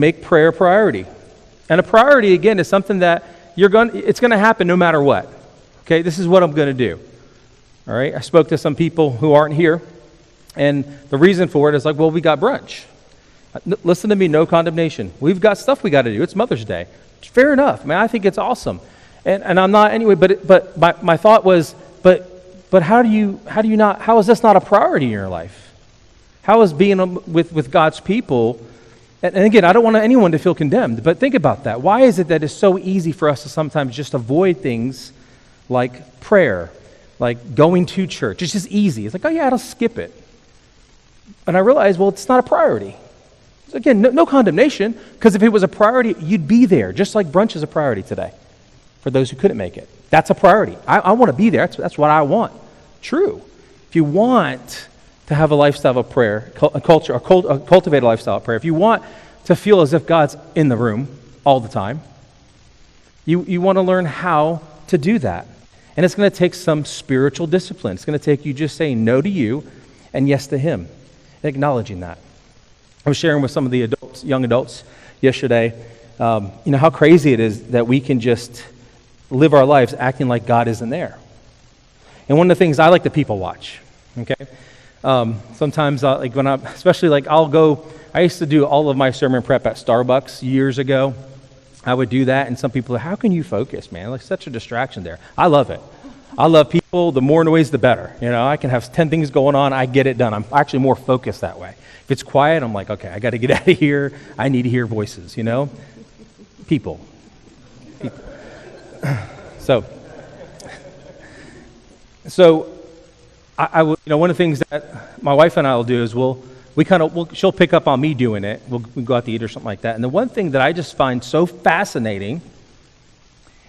make prayer a priority. And a priority, again, is something that it's going to happen no matter what. Okay, this is what I'm going to do. All right, I spoke to some people who aren't here, and the reason for it is like, well, we got brunch. Listen to me, no condemnation. We've got stuff we got to do. It's Mother's Day. Fair enough. I think it's awesome. And I'm not anyway, but my thought was, but how is this not a priority in your life? How is being with God's people, and again, I don't want anyone to feel condemned, but think about that. Why is it that it's so easy for us to sometimes just avoid things like prayer, like going to church? It's just easy. It's like, oh yeah, I'll skip it. And I realized, well, it's not a priority. So again, no condemnation, because if it was a priority, you'd be there, just like brunch is a priority today for those who couldn't make it. That's a priority. I want to be there. That's what I want. True. If you want to have a lifestyle of prayer, cultivate a lifestyle of prayer, if you want to feel as if God's in the room all the time, you want to learn how to do that. And it's going to take some spiritual discipline. It's going to take you just saying no to you and yes to Him, and acknowledging that. I was sharing with some of the young adults yesterday, how crazy it is that we can just live our lives acting like God isn't there. And one of the things I like to people watch, okay? Sometimes, I used to do all of my sermon prep at Starbucks years ago. I would do that, and some people are like, how can you focus, man? Like, such a distraction there. I love it. I love people. The more noise, the better. I can have 10 things going on. I get it done. I'm actually more focused that way. If it's quiet, I'm like, okay, I got to get out of here. I need to hear voices, People. So I will, one of the things that my wife and I will do is she'll pick up on me doing it. We'll go out to eat or something like that. And the one thing that I just find so fascinating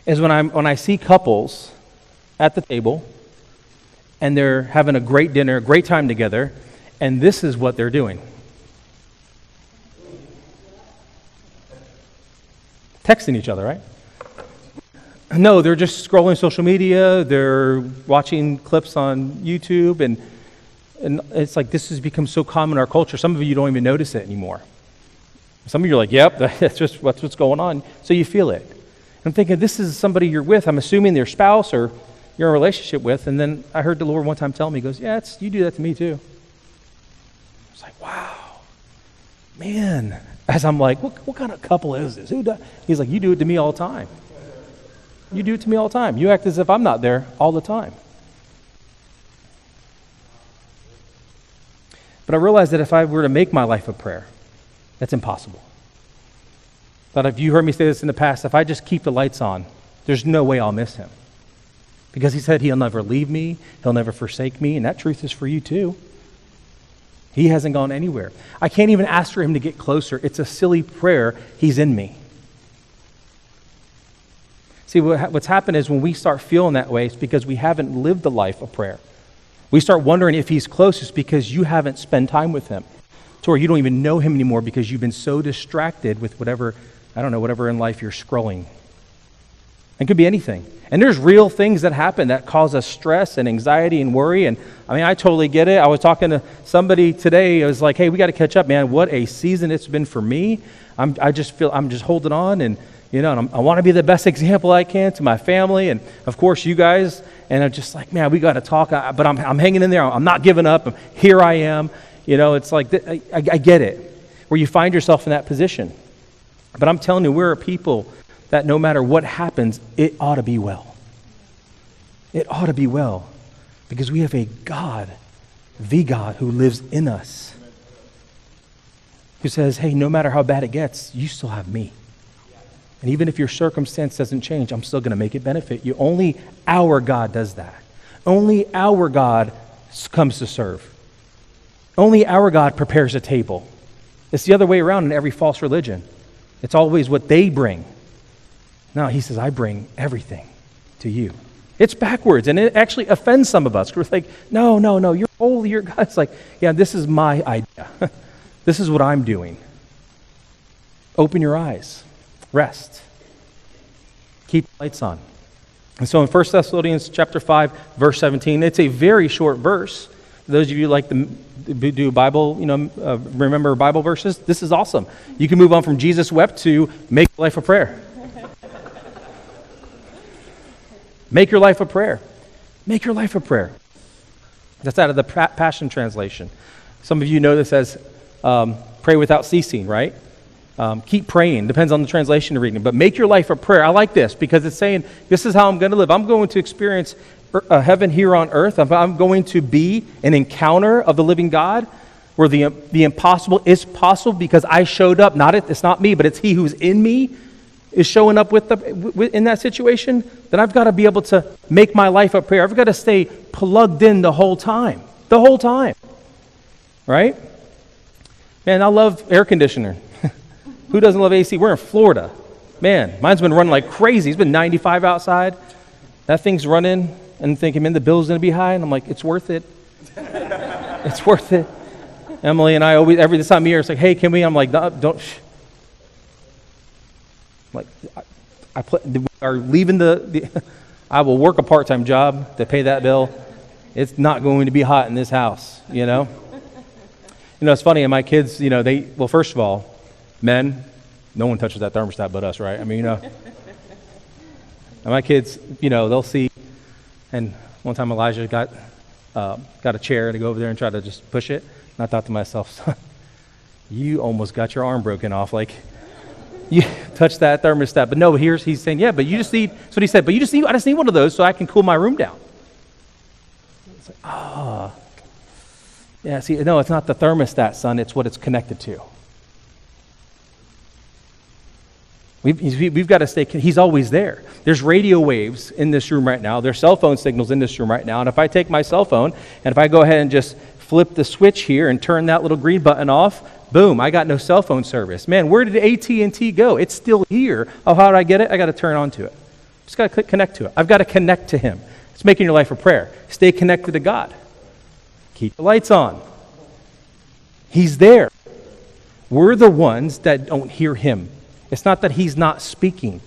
is when I see couples at the table and they're having a great dinner, a great time together, and this is what they're doing. Texting each other, right? No, they're just scrolling social media, they're watching clips on YouTube, and it's like this has become so common in our culture. Some of you don't even notice it anymore. Some of you are like, yep, that's just what's going on. So you feel it. I'm thinking, this is somebody you're with. I'm assuming their spouse or you're in a relationship with. And then I heard the Lord one time tell me, He goes, yeah, you do that to me too. I was like, wow, man. As I'm like, what kind of couple is this? He's like, you do it to me all the time. You do it to me all the time. You act as if I'm not there all the time. But I realized that if I were to make my life a prayer, that's impossible. But if you heard me say this in the past, if I just keep the lights on, there's no way I'll miss Him. Because He said He'll never leave me, He'll never forsake me, and that truth is for you too. He hasn't gone anywhere. I can't even ask for Him to get closer. It's a silly prayer. He's in me. See, what's happened is when we start feeling that way, it's because we haven't lived the life of prayer. We start wondering if He's closest because you haven't spent time with Him. To where you don't even know Him anymore because you've been so distracted with whatever in life you're scrolling. It could be anything. And there's real things that happen that cause us stress and anxiety and worry. And I totally get it. I was talking to somebody today. I was like, hey, we got to catch up, man. What a season it's been for me. I'm just holding on, and I want to be the best example I can to my family, and of course you guys. And I'm just like, man, we got to talk. But I'm hanging in there. I'm not giving up. Here I am. It's like I get it, where you find yourself in that position. But I'm telling you, we're a people that no matter what happens, it ought to be well. It ought to be well, because we have a God, the God who lives in us, who says, hey, no matter how bad it gets, you still have me. And even if your circumstance doesn't change, I'm still going to make it benefit you. Only our God does that. Only our God comes to serve. Only our God prepares a table. It's the other way around in every false religion. It's always what they bring. No, He says, I bring everything to you. It's backwards, and it actually offends some of us. We're like, no, you're holy, you're God. It's like, yeah, this is my idea. This is what I'm doing. Open your eyes. Rest. Keep the lights on. And so in 1 Thessalonians chapter 5, verse 17, it's a very short verse. For those of you who like the do Bible, remember Bible verses. This is awesome. You can move on from Jesus wept to make your life a prayer. Make your life a prayer. Make your life a prayer. That's out of the Passion Translation. Some of you know this as pray without ceasing, right? Keep praying. Depends on the translation you're reading. But make your life a prayer. I like this because it's saying, this is how I'm going to live. I'm going to experience heaven here on earth. I'm going to be an encounter of the living God where the impossible is possible because I showed up. It's not me, but it's He who's in me is showing up in that situation. Then I've got to be able to make my life a prayer. I've got to stay plugged in the whole time. The whole time. Right? Man, I love air conditioner. Who doesn't love AC? We're in Florida. Man, mine's been running like crazy. It's been 95 outside. That thing's running and thinking, man, the bill's going to be high. And I'm like, it's worth it. It's worth it. Emily and I always, every time of year, it's like, hey, can we? I'm like, no, don't. I'm like, we are leaving I will work a part-time job to pay that bill. It's not going to be hot in this house, it's funny, and my kids, first of all, men, no one touches that thermostat but us, right? And my kids, they'll see, and one time Elijah got a chair to go over there and try to just push it, and I thought to myself, son, you almost got your arm broken off, like, you touched that thermostat. But no, he's saying, yeah, but you just need, that's what he said, but I just need one of those so I can cool my room down. It's like, yeah, see, no, it's not the thermostat, son, it's what it's connected to. We've got to stay, He's always there. There's radio waves in this room right now. There's cell phone signals in this room right now. And if I take my cell phone, and if I go ahead and just flip the switch here and turn that little green button off, boom, I got no cell phone service. Man, where did AT&T go? It's still here. Oh, how do I get it? I got to turn on to it. Just got to connect to it. I've got to connect to Him. It's making your life a prayer. Stay connected to God. Keep the lights on. He's there. We're the ones that don't hear Him. It's not that He's not speaking.